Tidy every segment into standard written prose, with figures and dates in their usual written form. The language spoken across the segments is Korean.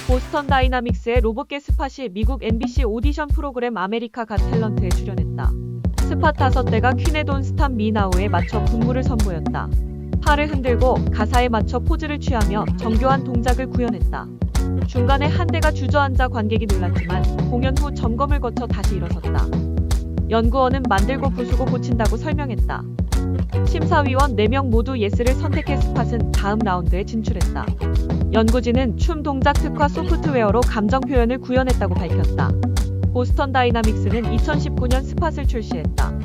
보스턴 다이나믹스의 로봇계 스팟이 미국 NBC 오디션 프로그램 아메리카 갓 탤런트에 출연했다. 스팟 5대가 퀸의 돈 스탑 미 나우에 맞춰 군무를 선보였다. 팔을 흔들고 가사에 맞춰 포즈를 취하며 정교한 동작을 구현했다. 중간에 한 대가 주저앉아 관객이 놀랐지만 공연 후 점검을 거쳐 다시 일어섰다. 연구원은 만들고 부수고 고친다고 설명했다. 심사위원 4명 모두 예스를 선택해 스팟은 다음 라운드에 진출했다. 연구진은 춤 동작 특화 소프트웨어로 감정 표현을 구현했다고 밝혔다. 보스턴 다이나믹스는 2019년 스팟을 출시했다.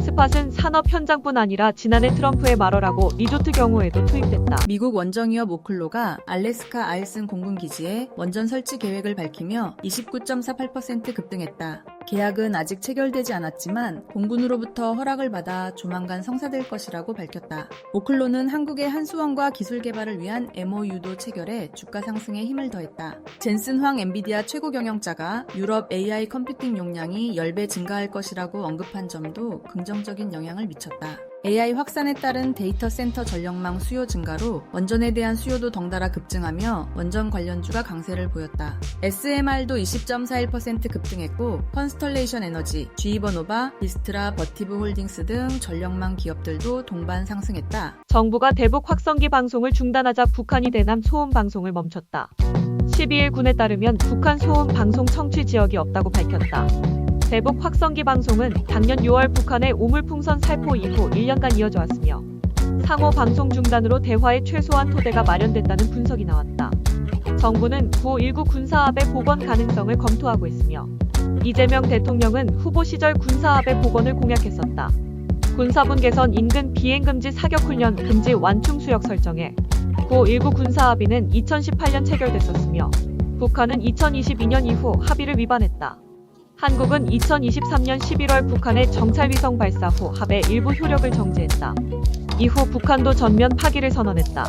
스팟은 산업 현장뿐 아니라 지난해 트럼프의 말어라고 리조트 경우에도 투입됐다. 미국 원정기업 오클로가 알래스카 아일슨 공군기지에 원전 설치 계획을 밝히며 29.48% 급등했다. 계약은 아직 체결되지 않았지만 공군으로부터 허락을 받아 조만간 성사될 것이라고 밝혔다. 오클로는 한국의 한수원과 기술 개발을 위한 MOU도 체결해 주가 상승에 힘을 더했다. 젠슨 황 엔비디아 최고 경영자가 유럽 AI 컴퓨팅 용량이 10배 증가할 것이라고 언급한 점도 긍정적인 영향을 미쳤다. AI 확산에 따른 데이터 센터 전력망 수요 증가로 원전에 대한 수요도 덩달아 급증하며 원전 관련주가 강세를 보였다. SMR도 20.41% 급등했고 컨스털레이션 에너지, GE버노바, 비스트라, 버티브 홀딩스 등 전력망 기업들도 동반 상승했다. 정부가 대북 확성기 방송을 중단하자 북한이 대남 소음 방송을 멈췄다. 12일 군에 따르면 북한 소음 방송 청취 지역이 없다고 밝혔다. 대북 확성기 방송은 작년 6월 북한의 오물풍선 살포 이후 1년간 이어져 왔으며 상호 방송 중단으로 대화의 최소한 토대가 마련됐다는 분석이 나왔다. 정부는 9.19 군사합의 복원 가능성을 검토하고 있으며 이재명 대통령은 후보 시절 군사합의 복원을 공약했었다. 군사분 개선 인근 비행금지 사격훈련 금지 완충 수역 설정에 9.19 군사합의는 2018년 체결됐었으며 북한은 2022년 이후 합의를 위반했다. 한국은 2023년 11월 북한의 정찰위성 발사 후 합의 일부 효력을 정지했다. 이후 북한도 전면 파기를 선언했다.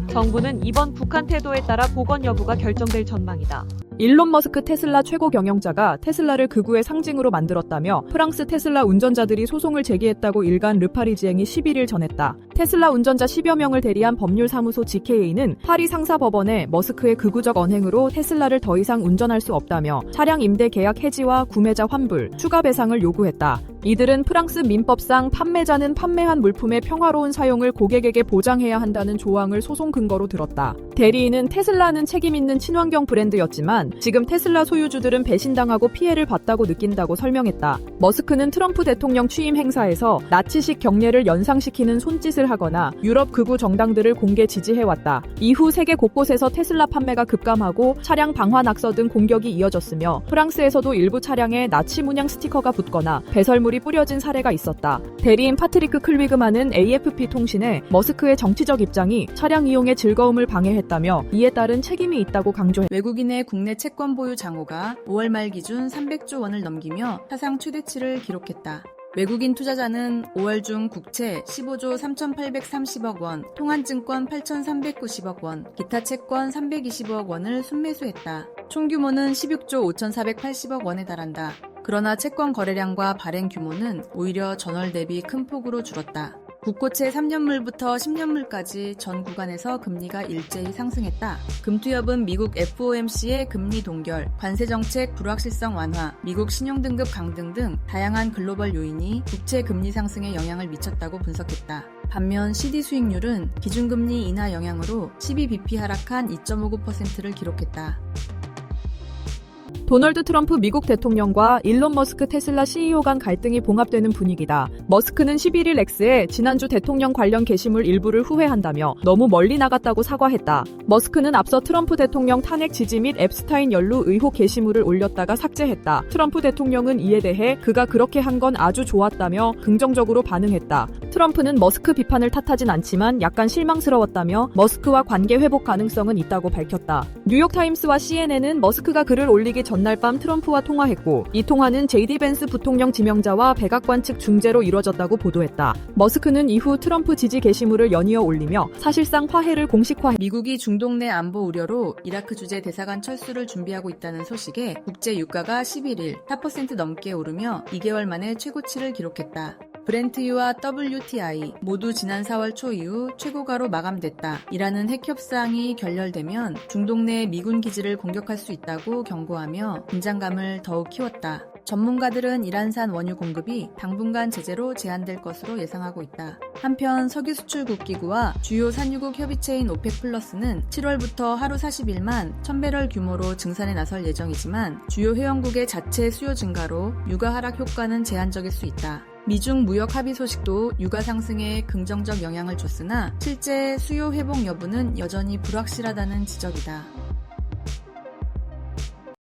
정부는 이번 북한 태도에 따라 복원 여부가 결정될 전망이다. 일론 머스크 테슬라 최고 경영자가 테슬라를 극우의 상징으로 만들었다며 프랑스 테슬라 운전자들이 소송을 제기했다고 일간 르파리지앵이 11일 전했다. 테슬라 운전자 10여 명을 대리한 법률사무소 GKA는 파리 상사법원에 머스크의 극우적 언행으로 테슬라를 더 이상 운전할 수 없다며 차량 임대 계약 해지와 구매자 환불, 추가 배상을 요구했다. 이들은 프랑스 민법상 판매자는 판매한 물품의 평화로운 사용을 고객에게 보장해야 한다는 조항을 소송 근거로 들었다. 대리인은 테슬라는 책임있는 친환경 브랜드였지만 지금 테슬라 소유주들은 배신당하고 피해를 봤다고 느낀다고 설명했다. 머스크는 트럼프 대통령 취임 행사에서 나치식 경례를 연상시키는 손짓을 하거나 유럽 극우 정당들을 공개 지지해왔다. 이후 세계 곳곳에서 테슬라 판매가 급감하고 차량 방화 낙서 등 공격이 이어졌으며 프랑스에서도 일부 차량에 나치 문양 스티커가 붙거나 배설물이 뿌려진 사례가 있었다. 대리인 파트리크 클위그만은 AFP 통신에 머스크의 정치적 입장이 차량 이용의 즐거움을 방해했다며 이에 따른 책임이 있다고 강조했다. 외국인의 국내 채권 보유 장호가 5월 말 기준 300조 원을 넘기며 사상 최대치를 기록했다. 외국인 투자자는 5월 중 국채 15조 3,830억 원, 통한증권 8,390억 원, 기타 채권 320억 원을 순매수했다. 총 규모는 16조 5,480억 원에 달한다. 그러나 채권 거래량과 발행 규모는 오히려 전월 대비 큰 폭으로 줄었다. 국고채 3년물부터 10년물까지 전 구간에서 금리가 일제히 상승했다. 금투협은 미국 FOMC의 금리 동결, 관세정책 불확실성 완화, 미국 신용등급 강등 등 다양한 글로벌 요인이 국채 금리 상승에 영향을 미쳤다고 분석했다. 반면 CD 수익률은 기준금리 인하 영향으로 12bp 하락한 2.59%를 기록했다. 도널드 트럼프 미국 대통령과 일론 머스크 테슬라 CEO 간 갈등이 봉합되는 분위기다. 머스크는 11일 X에 지난주 대통령 관련 게시물 일부를 후회한다며 너무 멀리 나갔다고 사과했다. 머스크는 앞서 트럼프 대통령 탄핵 지지 및 앱스타인 연루 의혹 게시물을 올렸다가 삭제했다. 트럼프 대통령은 이에 대해 그가 그렇게 한 건 아주 좋았다며 긍정적으로 반응했다. 트럼프는 머스크 비판을 탓하진 않지만 약간 실망스러웠다며 머스크와 관계 회복 가능성은 있다고 밝혔다. 뉴욕타임스와 CNN은 머스크가 글을 올리기 전날 밤 트럼프와 통화했고 이 통화는 JD 벤스 부통령 지명자와 백악관 측 중재로 이뤄졌다고 보도했다. 머스크는 이후 트럼프 지지 게시물을 연이어 올리며 사실상 화해를 공식화했다. 미국이 중동 내 안보 우려로 이라크 주재 대사관 철수를 준비하고 있다는 소식에 국제 유가가 11일 4% 넘게 오르며 2개월 만에 최고치를 기록했다. 브렌트유와 WTI 모두 지난 4월 초 이후 최고가로 마감됐다. 이라는 핵협상이 결렬되면 중동 내 미군 기지를 공격할 수 있다고 경고하며 긴장감을 더욱 키웠다. 전문가들은 이란산 원유 공급이 당분간 제재로 제한될 것으로 예상하고 있다. 한편 석유 수출국 기구와 주요 산유국 협의체인 오펙 플러스는 7월부터 하루 41만 1000배럴 규모로 증산에 나설 예정이지만 주요 회원국의 자체 수요 증가로 유가 하락 효과는 제한적일 수 있다. 미중 무역 합의 소식도 유가 상승에 긍정적 영향을 줬으나 실제 수요 회복 여부는 여전히 불확실하다는 지적이다.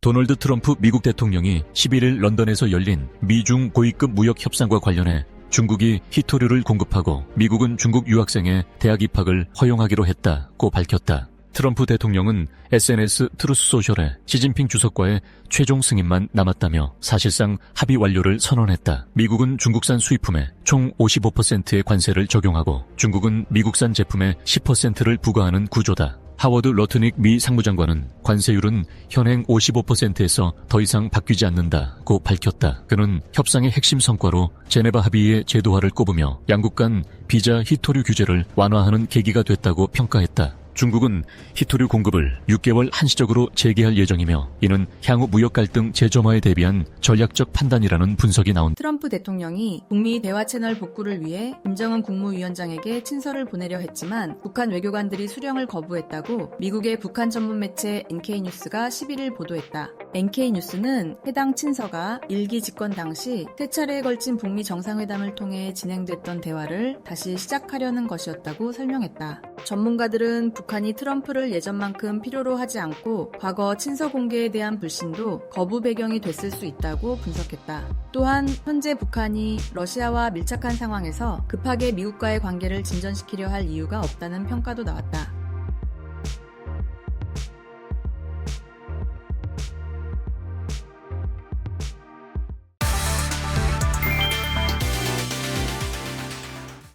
도널드 트럼프 미국 대통령이 11일 런던에서 열린 미중 고위급 무역 협상과 관련해 중국이 희토류를 공급하고 미국은 중국 유학생의 대학 입학을 허용하기로 했다고 밝혔다. 트럼프 대통령은 SNS 트루스 소셜에 시진핑 주석과의 최종 승인만 남았다며 사실상 합의 완료를 선언했다. 미국은 중국산 수입품에 총 55%의 관세를 적용하고 중국은 미국산 제품에 10%를 부과하는 구조다. 하워드 러트닉 미 상무장관은 관세율은 현행 55%에서 더 이상 바뀌지 않는다고 밝혔다. 그는 협상의 핵심 성과로 제네바 합의의 제도화를 꼽으며 양국 간 비자 희토류 규제를 완화하는 계기가 됐다고 평가했다. 중국은 희토류 공급을 6개월 한시적으로 재개할 예정이며 이는 향후 무역 갈등 재점화에 대비한 전략적 판단이라는 분석이 나온다. 트럼프 대통령이 북미 대화 채널 복구를 위해 김정은 국무위원장에게 친서를 보내려 했지만 북한 외교관들이 수령을 거부했다고 미국의 북한 전문 매체 NK뉴스가 11일 보도했다. NK뉴스는 해당 친서가 일기 집권 당시 세 차례에 걸친 북미 정상회담을 통해 진행됐던 대화를 다시 시작하려는 것이었다고 설명했다. 전문가들은 북한이 트럼프를 예전만큼 필요로 하지 않고 과거 친서 공개에 대한 불신도 거부 배경이 됐을 수 있다고 분석했다. 또한 현재 북한이 러시아와 밀착한 상황에서 급하게 미국과의 관계를 진전시키려 할 이유가 없다는 평가도 나왔다.